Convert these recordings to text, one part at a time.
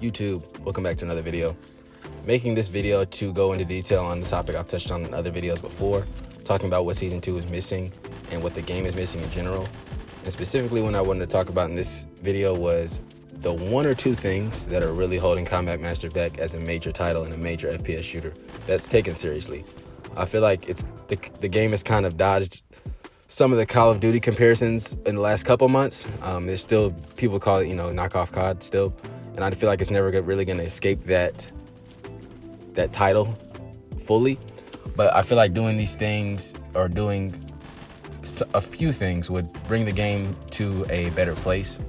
YouTube? Welcome back to another video. Making this video to go into detail on the topic I've touched on in other videos before, talking about what Season 2 is missing and what the game is missing in general. And specifically what I wanted to talk about in this video was the one or two things that are really holding Combat Master back as a major title and a major FPS shooter that's taken seriously. I feel like the game has kind of dodged some of the Call of Duty comparisons in the last couple months. There's still people call it, knockoff COD still, and I feel like it's never really going to escape that title fully. But I feel like doing these things or doing a few things would bring the game to a better place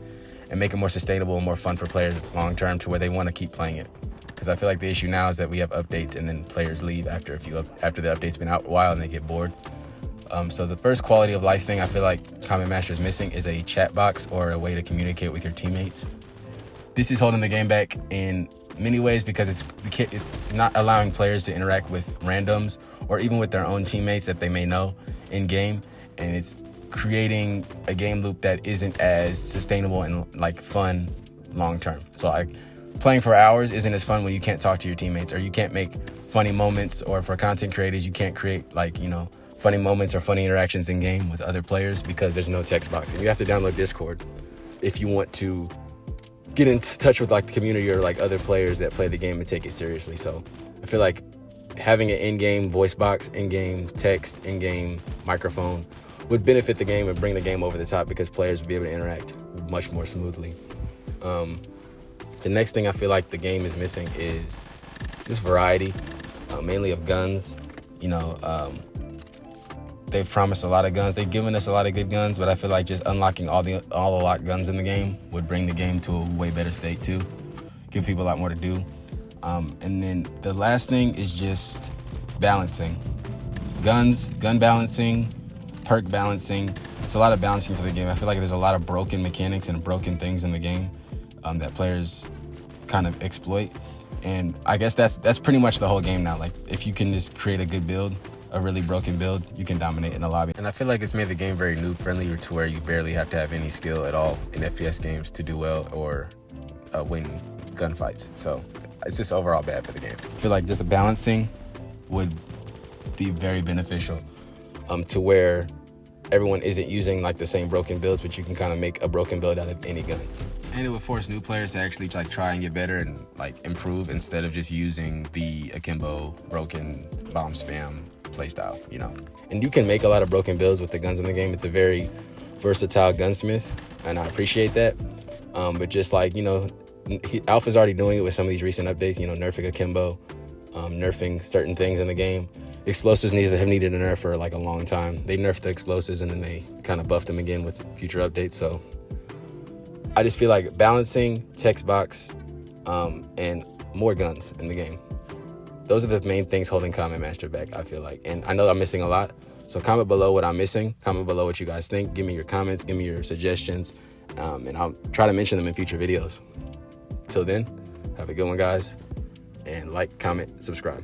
and make it more sustainable and more fun for players long term to where they want to keep playing it. Because I feel like the issue now is that we have updates and then players leave after the update's been out a while and they get bored. So the first quality of life thing I feel like Combat Master is missing is a chat box or a way to communicate with your teammates. This is holding the game back in many ways because it's not allowing players to interact with randoms or even with their own teammates that they may know in game, and it's creating a game loop that isn't as sustainable and fun long term. So playing for hours isn't as fun when you can't talk to your teammates or you can't make funny moments, or for content creators you can't create funny moments or funny interactions in game with other players because there's no text box. And you have to download Discord if you want to get in touch with the community or other players that play the game and take it seriously. So I feel like having an in-game voice box, in-game text, in-game microphone would benefit the game and bring the game over the top because players would be able to interact much more smoothly. The next thing I feel like the game is missing is just variety, mainly of guns. They've promised a lot of guns. They've given us a lot of good guns, but I feel like just unlocking all the locked guns in the game would bring the game to a way better state too. Give people a lot more to do. And then the last thing is just balancing. Gun balancing, perk balancing. It's a lot of balancing for the game. I feel like there's a lot of broken mechanics and broken things in the game that players kind of exploit. And I guess that's pretty much the whole game now. If you can just create a good build, a really broken build, you can dominate in the lobby. And I feel like it's made the game very noob friendly to where you barely have to have any skill at all in FPS games to do well or win gunfights. So it's just overall bad for the game. I feel like just balancing would be very beneficial to where everyone isn't using the same broken builds, but you can kind of make a broken build out of any gun. And it would force new players to actually try and get better and improve instead of just using the akimbo broken bomb spam playstyle, And you can make a lot of broken builds with the guns in the game. It's a very versatile gunsmith, and I appreciate that. But just Alpha's already doing it with some of these recent updates, nerfing akimbo, nerfing certain things in the game. Explosives have needed a nerf for a long time. They nerfed the explosives and then they kind of buffed them again with future updates. So I just feel like balancing, text box, and more guns in the game. Those are the main things holding Combat Master back, I feel like. And I know I'm missing a lot. So comment below what I'm missing. Comment below what you guys think. Give me your comments. Give me your suggestions. And I'll try to mention them in future videos. Till then, have a good one, guys. And comment, subscribe.